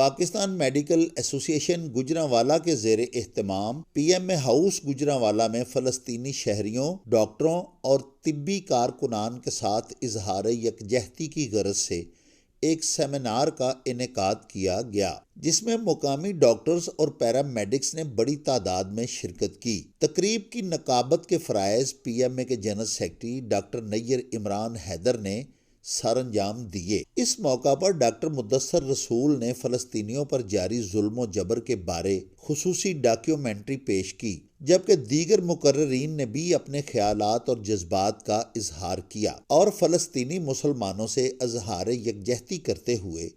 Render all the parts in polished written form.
Pakistan medical ایسوسی ایشن گوجرانوالا کے زیر اہتمام P M A house Gujranwala میں فلسطینی شہریوں، ڈاکٹروں اور طبی کارکنان کے ساتھ اظہار یکجہتی کی غرض سے ایک سیمینار کا انعقاد کیا گیا، جس میں مقامی ڈاکٹرز اور پیرامیڈکس نے بڑی تعداد میں شرکت کی۔ تقریب کی نقابت کے فرائض پی ایم اے کے general secretary doctor Nayyar Imran Haider نے سر انجام دیے۔ اس موقع پر ڈاکٹر مدثر رسول نے فلسطینیوں پر جاری ظلم و جبر کے بارے خصوصی ڈاکیومنٹری پیش کی، جبکہ دیگر مقررین نے بھی اپنے خیالات اور جذبات کا اظہار کیا اور فلسطینی مسلمانوں سے اظہار یکجہتی کرتے ہوئے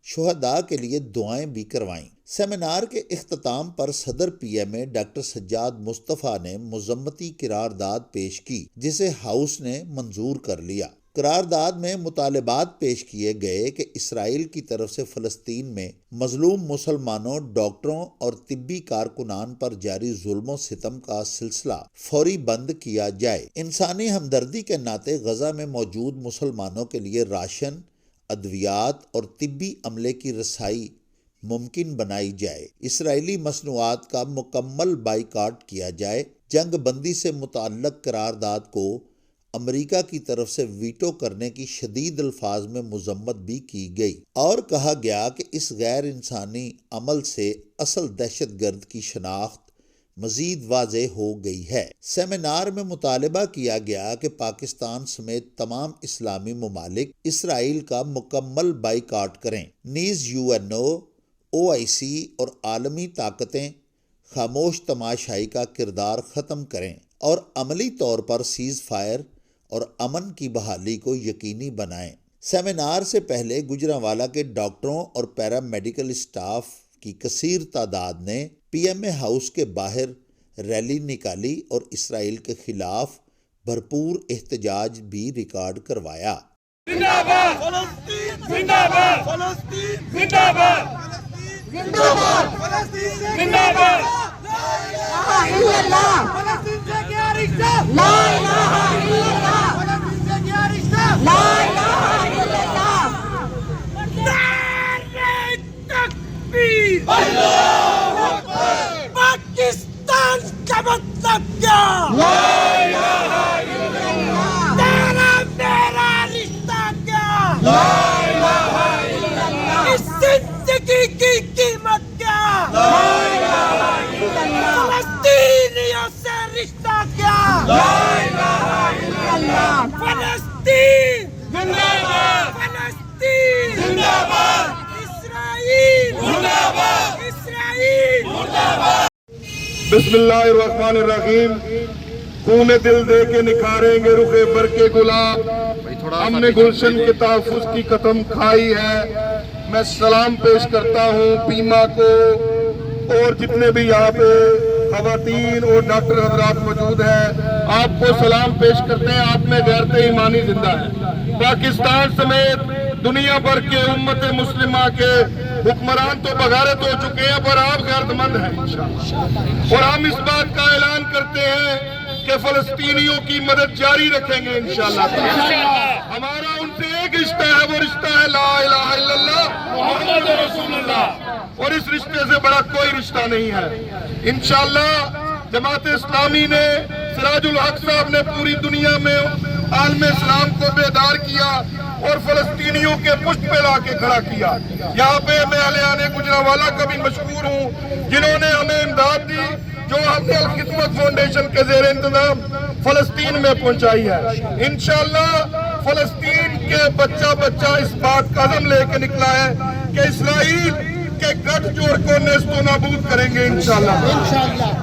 شہداء کے لیے دعائیں بھی کروائیں۔ سیمینار کے اختتام پر صدر پی ایم اے ڈاکٹر سجاد مصطفیٰ نے مذمتی قرارداد پیش کی، جسے ہاؤس نے منظور کر لیا۔ قرارداد میں مطالبات پیش کیے گئے کہ اسرائیل کی طرف سے فلسطین میں مظلوم مسلمانوں، ڈاکٹروں اور طبی کارکنان پر جاری ظلم و ستم کا سلسلہ فوری بند کیا جائے۔ انسانی ہمدردی کے ناطے غزہ میں موجود مسلمانوں کے لیے راشن، ادویات اور طبی عملے کی رسائی ممکن بنائی جائے، اسرائیلی مصنوعات کا مکمل بائیکاٹ کیا جائے۔ جنگ بندی سے متعلق قرارداد کو امریکہ کی طرف سے ویٹو کرنے کی شدید الفاظ میں مذمت بھی کی گئی اور کہا گیا کہ اس غیر انسانی عمل سے اصل دہشت گرد کی شناخت مزید واضح ہو گئی ہے۔ سیمینار میں مطالبہ کیا گیا کہ پاکستان سمیت تمام اسلامی ممالک اسرائیل کا مکمل بائیکاٹ کریں، نیز UNO، OIC اور عالمی طاقتیں خاموش تماشائی کا کردار ختم کریں اور عملی طور پر سیز فائر اور امن کی بحالی کو یقینی بنائیں۔ سیمینار سے پہلے گوجرانوالا کے ڈاکٹروں اور پیرامیڈیکل اسٹاف کی کثیر تعداد نے پی ایم اے ہاؤس کے باہر ریلی نکالی اور اسرائیل کے خلاف بھرپور احتجاج بھی ریکارڈ کروایا۔ زندہ باد فلسطین! زندہ باد فلسطین! زندہ باد زندہ باد فلسطین! زندہ باد! لا الہ الا اللہ! فلسطین سے کیا رشتہ؟ لا الہ الا اللہ! فلسطین سے کیا رشتہ؟ لا الہ الا اللہ! نعرہ تکبیر! اللہ اکبر! پاکستان کا مطلب کیا؟ لا الہ الا اللہ! تیرا میرا رشتہ کیا؟ لا الہ الا اللہ! اس زندگی کی قیمت کیا؟ لا الہ الا اللہ! فلسطینیوں سے رشتہ کیا؟ لا الہ الا اللہ! فلسطین زندہ باد! فلسطین زندہ باد! اسرائیل زندہ باد! اسرائیل زندہ باد! بسم اللہ الرحمن الرحیم۔ خون دل دے کے نکھاریں گے رخ برق گلاب، ہم نے گلشن کے تحفظ کی قسم کھائی ہے۔ میں سلام پیش کرتا ہوں پیما کو اور جتنے بھی یہاں پہ خواتین اور ڈاکٹر حضرات موجود ہیں، آپ کو سلام پیش کرتے ہیں۔ آپ میں غیرت ایمانی زندہ ہے۔ پاکستان سمیت دنیا بھر کے امت مسلمہ کے حکمران تو بغارت ہو چکے ہیں، پر آپ غیرت مند ہیں انشاءاللہ، اور ہم اس بات کا اعلان کرتے ہیں کہ فلسطینیوں کی مدد جاری رکھیں گے انشاءاللہ۔ ہمارا ان سے ایک رشتہ ہے، وہ رشتہ ہے لا الہ الا اللہ محمد رسول اللہ، اور اس رشتے سے بڑا کوئی رشتہ نہیں ہے انشاءاللہ۔ جماعت اسلامی نے، سراج الحق صاحب نے پوری دنیا میں عالم اسلام کو بیدار کیا اور فلسطینیوں کے پشت پہ لا کے کھڑا کیا۔ یہاں پہ میں اہلِ گوجرانوالا کا بھی مشکور ہوں، جنہوں نے ہمیں امداد دی، جو ہم نے الخدمت فاؤنڈیشن کے زیر انتظام فلسطین میں پہنچائی ہے۔ انشاءاللہ فلسطین کے بچہ بچہ اس بات کا عزم لے کے نکلا ہے کہ اسرائیل کے گٹھ جوڑ کو نیست و نابود کریں گے انشاءاللہ۔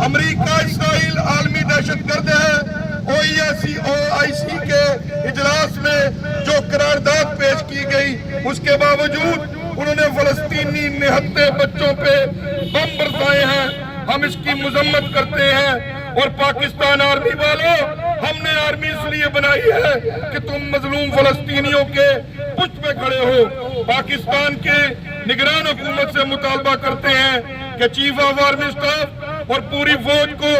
امریکہ اسرائیل عالمی دہشت گرد ہے۔ OIC کے اجلاس میں جو قرارداد پیش کی گئی، اس کے باوجود انہوں نے فلسطینی نہتے بچوں پہ بم برسائے ہیں۔ ہم اس کی مذمت کرتے ہیں، اور پاکستان آرمی والوں، ہم نے آرمی اس لیے بنائی ہے کہ تم مظلوم فلسطینیوں کے پشت پہ کھڑے ہو۔ پاکستان کے نگران حکومت سے مطالبہ کرتے ہیں کہ چیف آف آرمی اسٹاف اور پوری فوج کو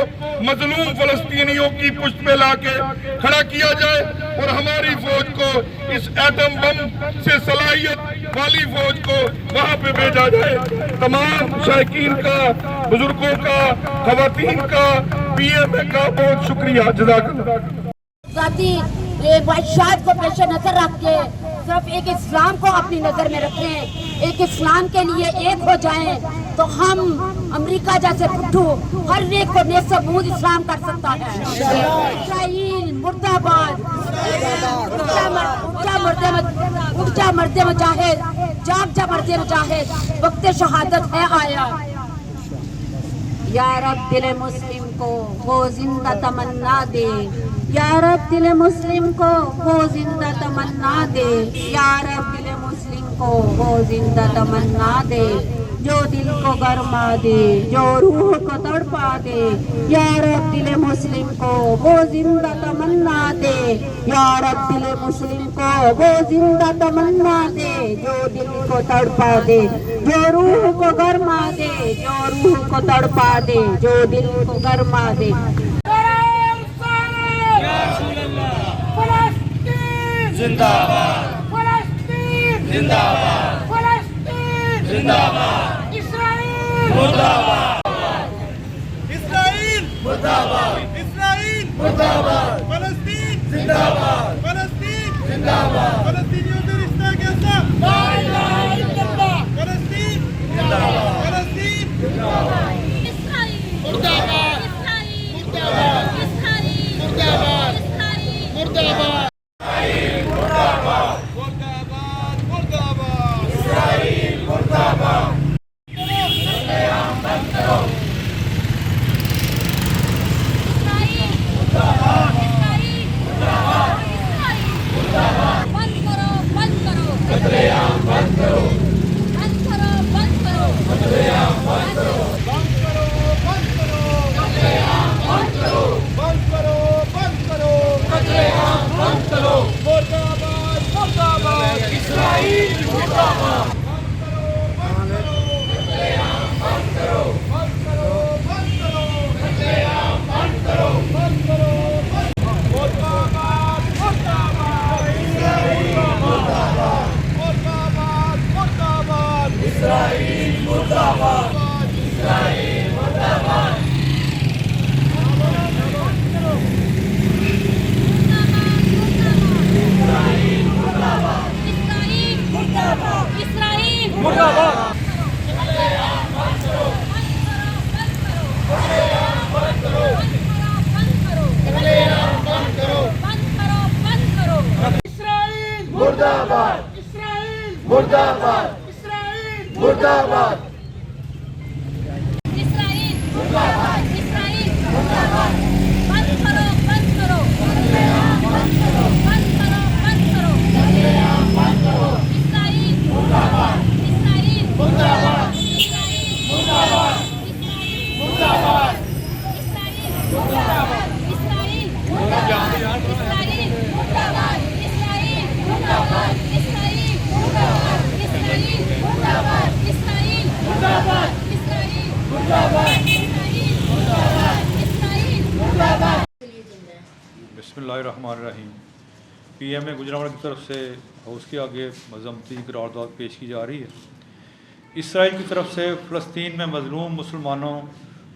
مظلوم فلسطینیوں کی پشت پہ لا کے کھڑا کیا جائے، اور ہماری فوج کو اس ایٹم بم سے صلاحیت والی فوج کو وہاں پہ بھیجا جائے. تمام شائقین کا، بزرگوں کا، خواتین کا، پی ایم اے کا بہت شکریہ. جزاک اللہ. ذاتی معاشیات کو پیش نظر رکھ کے صرف ایک اسلام کو اپنی نظر میں رکھیں، ایک اسلام کے لیے ایک ہو جائیں تو ہم امریکہ جیسے پٹھو ہر ایک کو نیست و نابود اسلام کر سکتا ہے. اسرائیل مرد آباد. اٹھ جا مرد مجاہد، جاگ جا مرد مجاہد، وقت شہادت ہے آیا. یا رب دل مسلم کو وہ زندہ تمنا دے، یا رب دل مسلم کو وہ زندہ تمنا دے، یا رب دل مسلم کو وہ زندہ تمنا دے، جو دل کو گرما دے، جو روح کو تڑپا دے. یا رب دل مسلم کو وہ زندہ تمنا دے، یا رب دل مسلم کو وہ زندہ تمنا دے، جو دل کو تڑپا دے، جو روح کو گرما دے، جو روح کو تڑپا دے، جو دل کو گرما دے. زندہ باد، فلسطین زندہ باد، فلسطین زندہ باد، اسرائیل مرد آباد، اسرائیل مرد آباد، اسرائیل مرد آباد، فلسطین زندہ باد، فلسطین زندہ باد، فلسطینیوں سے رشتہ کیسا؟ لا الہ الا اللہ، فلسطین زندہ باد، فلسطین زندہ باد، اسرائیل مرد آباد، اسرائیل مرد آباد، اسرائیل مرد آباد، اسرائیل مرد آباد. بسم اللہ الرحمن الرحیم. پی ایم اے گوجرانوالا کی طرف سے ہاؤس کے آگے مذمتی قرارداد پیش کی جا رہی ہے. اسرائیل کی طرف سے فلسطین میں مظلوم مسلمانوں،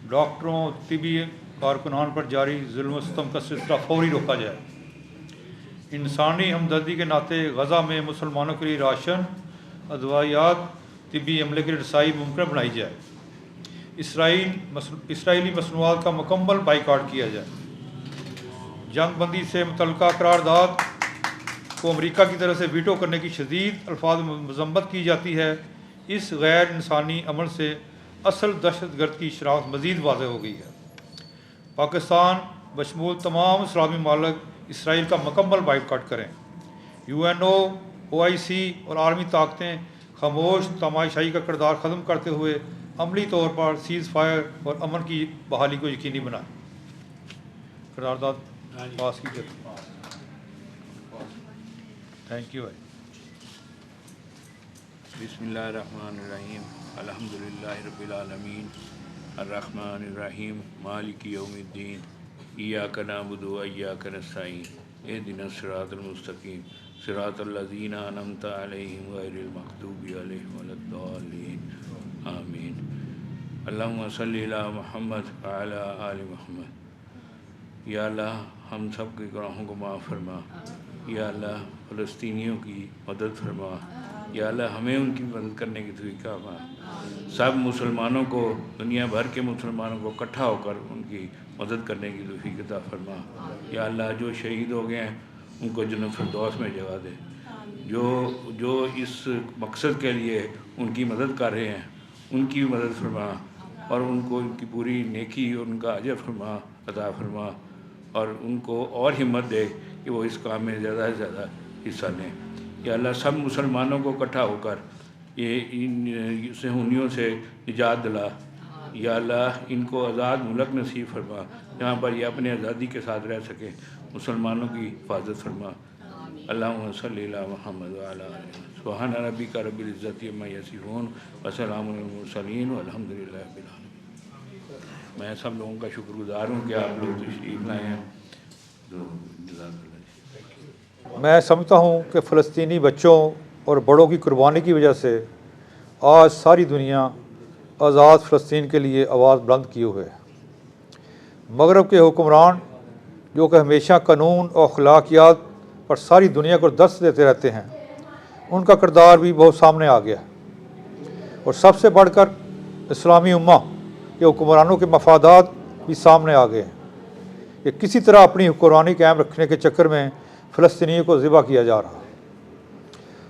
ڈاکٹروں، طبی کارکنان پر جاری ظلم و ستم کا سلسلہ فوری روکا جائے. انسانی ہمدردی کے ناطے غزہ میں مسلمانوں کے لیے راشن، ادویات، طبی عملے کی رسائی ممکن بنائی جائے. اسرائیلی مصنوعات کا مکمل بائیکاٹ کیا جائے. جنگ بندی سے متعلقہ قرارداد کو امریکہ کی طرف سے ویٹو کرنے کی شدید الفاظ میں مذمت کی جاتی ہے. اس غیر انسانی عمل سے اصل دہشت گرد کی شناخت مزید واضح ہو گئی ہے. پاکستان بشمول تمام اسلامی ممالک اسرائیل کا مکمل بائیکاٹ کریں. UNO، OIC اور عالمی طاقتیں خاموش تماشائی کا کردار ختم کرتے ہوئے عملی طور پر سیز فائر اور امن کی بحالی کو یقینی بنائیں. قرارداد پاس کی جائے. Thank you. بسم اللہ الرحمن الرحیم. الحمدللہ رب العالمین الرحمن الرحیم مالک یوم الدین ایاک نعبد و ایاک نستعین اهدنا الصراط المستقيم صراط الذين أنعمت عليهم غير المغضوب عليهم ولا الضالين آمين اللهم صل على محمد وعلى آل محمد. یا اللہ ہم سب کے گناہوں کو معاف فرما. یا اللہ فلسطینیوں کی مدد فرما. یا اللہ ہمیں ان کی مدد کرنے کی توفیق فرما. سب مسلمانوں کو, دنیا بھر کے مسلمانوں کو اکٹھا ہو کر ان کی مدد کرنے کی توفیق عطا فرما. یا اللہ جو شہید ہو گئے ہیں ان کو جنت الفردوس میں جگہ دے. جو اس مقصد کے لیے ان کی مدد کر رہے ہیں ان کی مدد فرما, اور ان کو ان کی پوری نیکی اور ان کا اجر فرما عطا فرما, اور ان کو اور ہمت دے کہ وہ اس کام میں زیادہ سے زیادہ حصہ لیں. یا اللہ سب مسلمانوں کو اکٹھا ہو کر ان صہیونیوں سے نجات دلا. یا اللہ ان کو آزاد ملک نصیب فرما جہاں پر یہ اپنے آزادی کے ساتھ رہ سکیں. مسلمانوں کی حفاظت فرما. اللہم صلی علی محمد وعلی آلہ سبحان ربک رب العزت عما یصفون وسلام علی المرسلین والحمد للہ رب العالمین. میں سب لوگوں کا شکر گزار ہوں کہ آپ لوگ تشریف لائے ہیں. میں سمجھتا ہوں کہ فلسطینی بچوں اور بڑوں کی قربانی کی وجہ سے آج ساری دنیا آزاد فلسطین کے لیے آواز بلند کیے ہوئے ہے. مغرب کے حکمران جو کہ ہمیشہ قانون اور اخلاقیات پر ساری دنیا کو دست دیتے رہتے ہیں, ان کا کردار بھی بہت سامنے آ گیا ہے. اور سب سے بڑھ کر اسلامی امہ کے حکمرانوں کے مفادات بھی سامنے آ گئے ہیں کہ کسی طرح اپنی حکمرانی قائم رکھنے کے چکر میں فلسطینیوں کو ذبح کیا جا رہا ہے.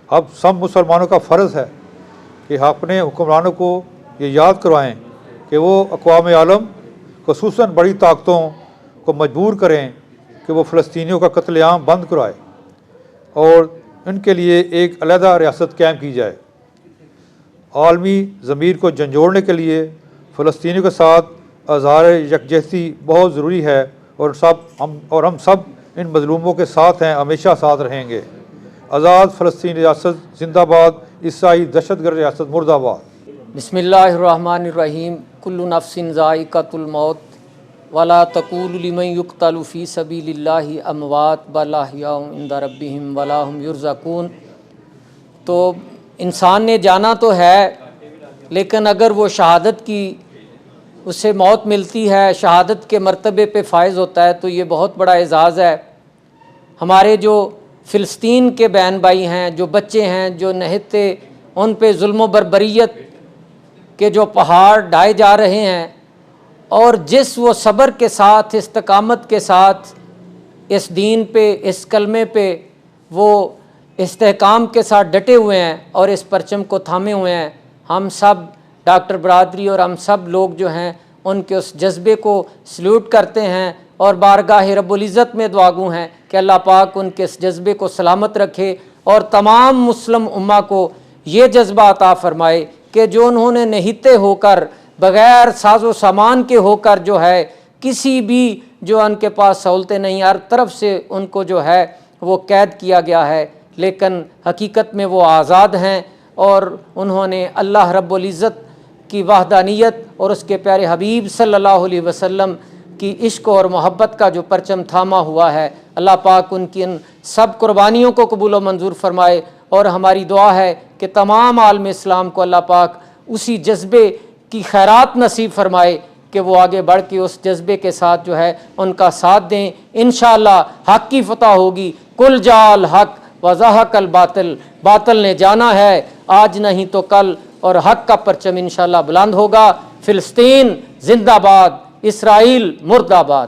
اب سب مسلمانوں کا فرض ہے کہ اپنے حکمرانوں کو یہ یاد کروائیں کہ وہ اقوام عالم خصوصاً بڑی طاقتوں کو مجبور کریں کہ وہ فلسطینیوں کا قتل عام بند کرائے اور ان کے لیے ایک علیحدہ ریاست قائم کی جائے. عالمی ضمیر کو جھنجھوڑنے کے لیے فلسطینیوں کے ساتھ اظہار یکجہتی بہت ضروری ہے, اور ہم سب ان مظلوموں کے ساتھ ہیں, ہمیشہ ساتھ رہیں گے. آزاد فلسطین ریاست زندہ باد. عیسائی دہشت گرد ریاست مرد آباد. بسم اللہ الرحمن الرحیم. کل نفس ذائقۃ الموت ولا تقولوا لمن یقتل فی سبیل اللہ اموات بل احیاء عند ربہم ولا هم یرزقون. تو انسان نے جانا تو ہے, لیکن اگر وہ شہادت کی اسے موت ملتی ہے, شہادت کے مرتبے پہ فائز ہوتا ہے, تو یہ بہت بڑا اعزاز ہے. ہمارے جو فلسطین کے بہن بھائی ہیں, جو بچے ہیں, جو نہتے, ان پہ ظلم و بربریت کے جو پہاڑ ڈھائے جا رہے ہیں, اور جس وہ صبر کے ساتھ استقامت کے ساتھ اس دین پہ, اس کلمے پہ وہ استحکام کے ساتھ ڈٹے ہوئے ہیں اور اس پرچم کو تھامے ہوئے ہیں, ہم سب ڈاکٹر برادری اور ہم سب لوگ جو ہیں ان کے اس جذبے کو سلیوٹ کرتے ہیں اور بارگاہ رب العزت میں دعاگو ہیں کہ اللہ پاک ان کے اس جذبے کو سلامت رکھے اور تمام مسلم امہ کو یہ جذبہ عطا فرمائے کہ جو انہوں نے نہتے ہو کر بغیر ساز و سامان کے ہو کر جو ہے کسی بھی جو ان کے پاس سہولتیں نہیں, ہر طرف سے ان کو جو ہے وہ قید کیا گیا ہے, لیکن حقیقت میں وہ آزاد ہیں اور انہوں نے اللہ رب العزت کی وحدانیت اور اس کے پیارے حبیب صلی اللہ علیہ وسلم کی عشق اور محبت کا جو پرچم تھاما ہوا ہے. اللہ پاک ان کی ان سب قربانیوں کو قبول و منظور فرمائے, اور ہماری دعا ہے کہ تمام عالم اسلام کو اللہ پاک اسی جذبے کی خیرات نصیب فرمائے کہ وہ آگے بڑھ کے اس جذبے کے ساتھ جو ہے ان کا ساتھ دیں. انشاءاللہ حق کی فتح ہوگی. کل جال حق وزحق الباطل, باطل نے جانا ہے آج نہیں تو کل, اور حق کا پرچم انشاءاللہ بلند ہوگا. فلسطین زندہ باد, اسرائیل مرد آباد.